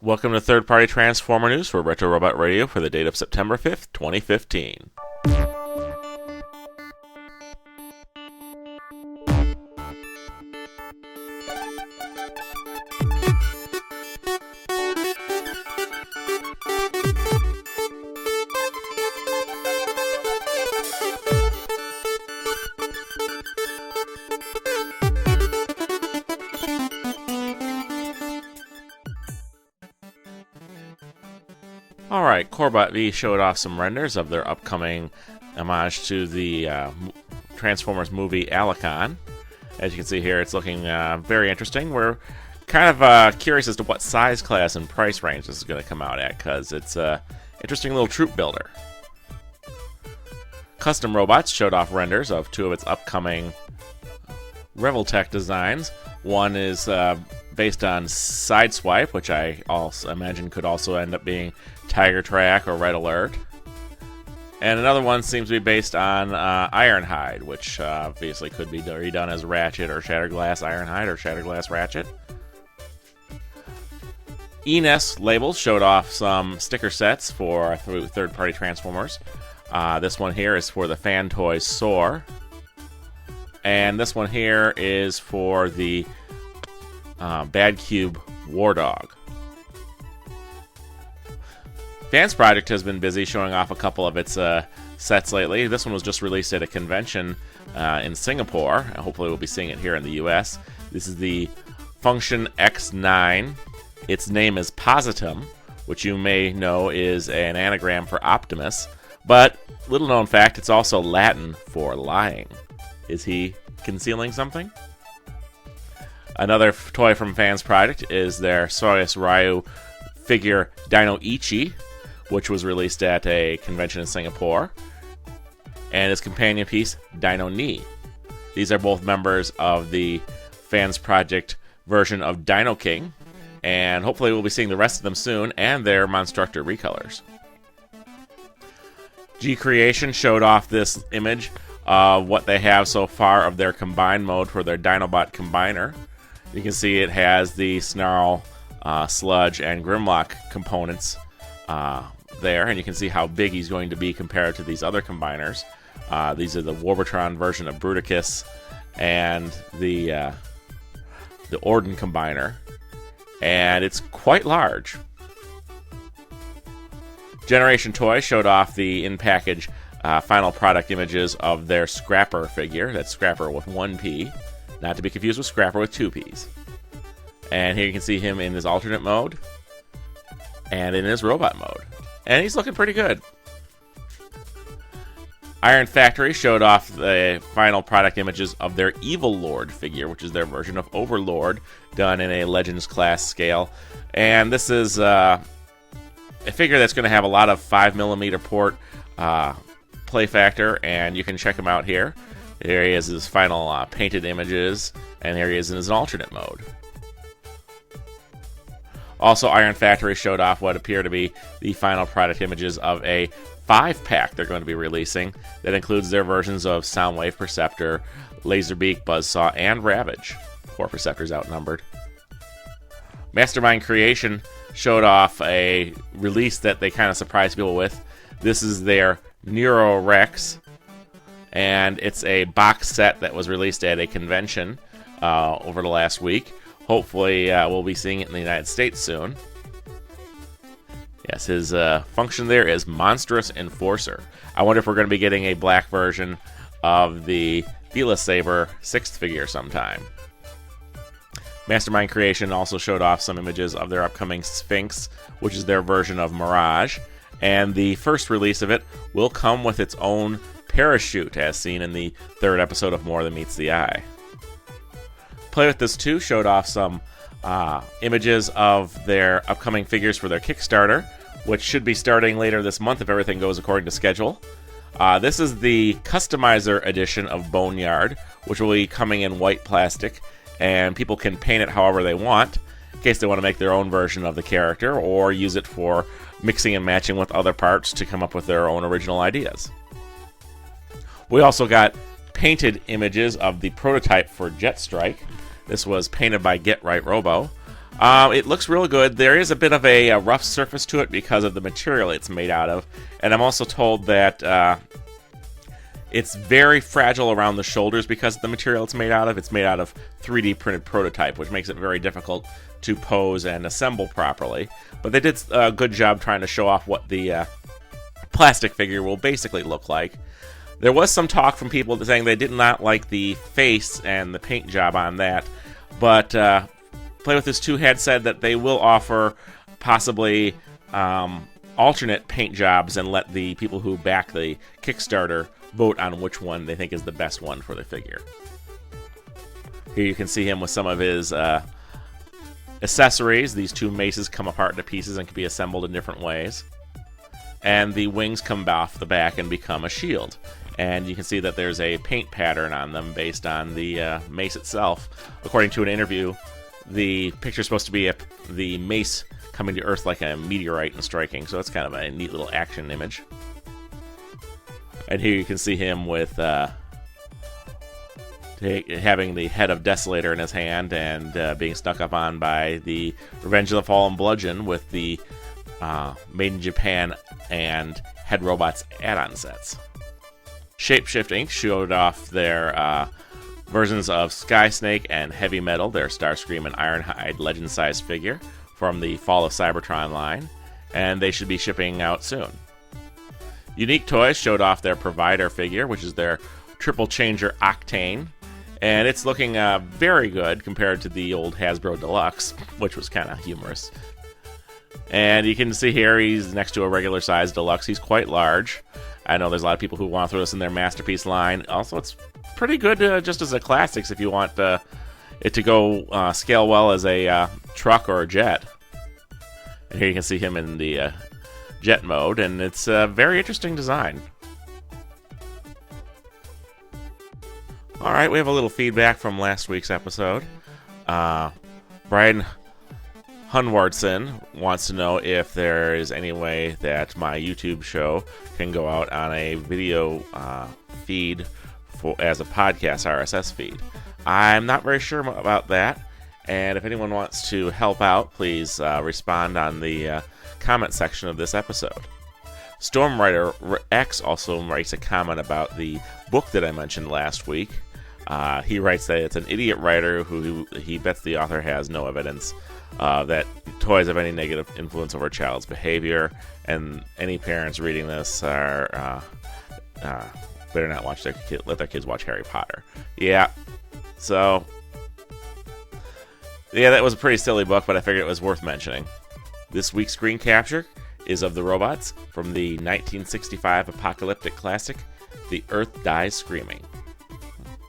Welcome to Third Party Transformer News for Retro Robot Radio for the date of September 5th, 2015. Alright, Corbot V showed off some renders of their upcoming homage to the Transformers movie Alicon. As you can see here, it's looking very interesting. We're kind of curious as to what size class and price range this is going to come out at, because it's an interesting little troop builder. Custom Robots showed off renders of two of its upcoming Reveltech designs. One is based on Sideswipe, which I also imagine could also end up being Tiger Track or Red Alert. And another one seems to be based on Ironhide, which obviously could be redone as Ratchet or Shatterglass Ironhide or Shatterglass Ratchet. Eness labels showed off some sticker sets for third-party Transformers. This one here is for the Fan Toys Soar. And this one here is for the Bad Cube War Dog. FansProject has been busy showing off a couple of its sets lately. This one was just released at a convention in Singapore. Hopefully we'll be seeing it here in the US. This is the Function X9. Its name is Positum, which you may know is an anagram for Optimus. But, little known fact, it's also Latin for lying. Is he concealing something? Another toy from FansProject is their Soyuz Ryu figure Dino Ichi, which was released at a convention in Singapore, and his companion piece, Dino Ni. These are both members of the FansProject version of Dino King, and hopefully we'll be seeing the rest of them soon, and their Monstructor recolors. GCreation showed off this image of what they have so far of their combine mode for their Dinobot Combiner. You can see it has the Snarl, Sludge, and Grimlock components there, and you can see how big he's going to be compared to these other combiners. These are the Warbotron version of Bruticus and the Orden combiner, and it's quite large. Generation Toys showed off the in-package final product images of their Scrapper figure. That's Scrapper with one P, not to be confused with Scrapper with two Ps. And here you can see him in his alternate mode and in his robot mode. And he's looking pretty good. Iron Factory showed off the final product images of their Evil Lord figure, which is their version of Overlord, done in a Legends class scale. And this is a figure that's going to have a lot of 5mm port play factor, and you can check him out here. There he is, his final painted images, and here he is in his alternate mode. Also, Iron Factory showed off what appear to be the final product images of a 5-pack they're going to be releasing that includes their versions of Soundwave Perceptor, Laserbeak, Buzzsaw, and Ravage. 4 Perceptors outnumbered. Mastermind Creation showed off a release that they kind of surprised people with. This is their Nero Rex, and it's a box set that was released at a convention over the last week. Hopefully, we'll be seeing it in the United States soon. Yes, his function there is Monstrous Enforcer. I wonder if we're going to be getting a black version of the Saber 6th figure sometime. Mastermind Creation also showed off some images of their upcoming Sphinx, which is their version of Mirage. And the first release of it will come with its own parachute, as seen in the 3rd episode of More Than Meets the Eye. Play With This 2 showed off some images of their upcoming figures for their Kickstarter, which should be starting later this month if everything goes according to schedule. This is the Customizer edition of Boneyard, which will be coming in white plastic, and people can paint it however they want, in case they want to make their own version of the character, or use it for mixing and matching with other parts to come up with their own original ideas. We also got painted images of the prototype for Jet Strike. This was painted by Get Right Robo. It looks real good. There is a bit of a rough surface to it because of the material it's made out of. And I'm also told that it's very fragile around the shoulders because of the material it's made out of. It's made out of 3D printed prototype, which makes it very difficult to pose and assemble properly. But they did a good job trying to show off what the plastic figure will basically look like. There was some talk from people saying they did not like the face and the paint job on that, but Play With This 2 had said that they will offer possibly alternate paint jobs and let the people who back the Kickstarter vote on which one they think is the best one for the figure. Here you can see him with some of his accessories. These 2 maces come apart into pieces and can be assembled in different ways. And the wings come off the back and become a shield. And you can see that there's a paint pattern on them based on the mace itself. According to an interview, the picture's supposed to be the mace coming to Earth like a meteorite and striking, so it's kind of a neat little action image. And here you can see him with having the head of Desolator in his hand and being stuck up on by the Revenge of the Fallen Bludgeon with the Made in Japan and Head Robots add-on sets. Shapeshift Inc. showed off their versions of Sky Snake and Heavy Metal, their Starscream and Ironhide legend-sized figure from the Fall of Cybertron line, and they should be shipping out soon. Unique Toys showed off their Provider figure, which is their Triple Changer Octane, and it's looking very good compared to the old Hasbro Deluxe, which was kind of humorous. And you can see here he's next to a regular size Deluxe. He's quite large. I know there's a lot of people who want to throw this in their Masterpiece line. Also, it's pretty good just as a Classics if you want it to go scale well as a truck or a jet. And here you can see him in the jet mode, and it's a very interesting design. Alright, we have a little feedback from last week's episode. Brian Hunwardson wants to know if there is any way that my YouTube show can go out on a video feed as a podcast RSS feed. I'm not very sure about that, and if anyone wants to help out, please respond on the comment section of this episode. Stormwriter X also writes a comment about the book that I mentioned last week. He writes that it's an idiot writer who he bets the author has no evidence that toys have any negative influence over a child's behavior, and any parents reading this are better not let their kids watch Harry Potter. Yeah, so yeah, that was a pretty silly book, but I figured it was worth mentioning. This week's screen capture is of the robots from the 1965 apocalyptic classic, The Earth Dies Screaming.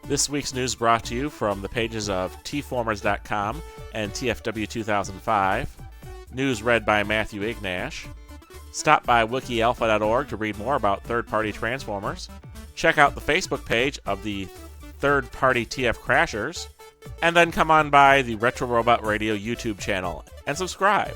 This week's news brought to you from the pages of tformers.com and TFW2005. News read by Matthew Ignash. Stop by wikialpha.org to read more about third-party Transformers. Check out the Facebook page of the third-party TF Crashers. And then come on by the Retro Robot Radio YouTube channel and subscribe.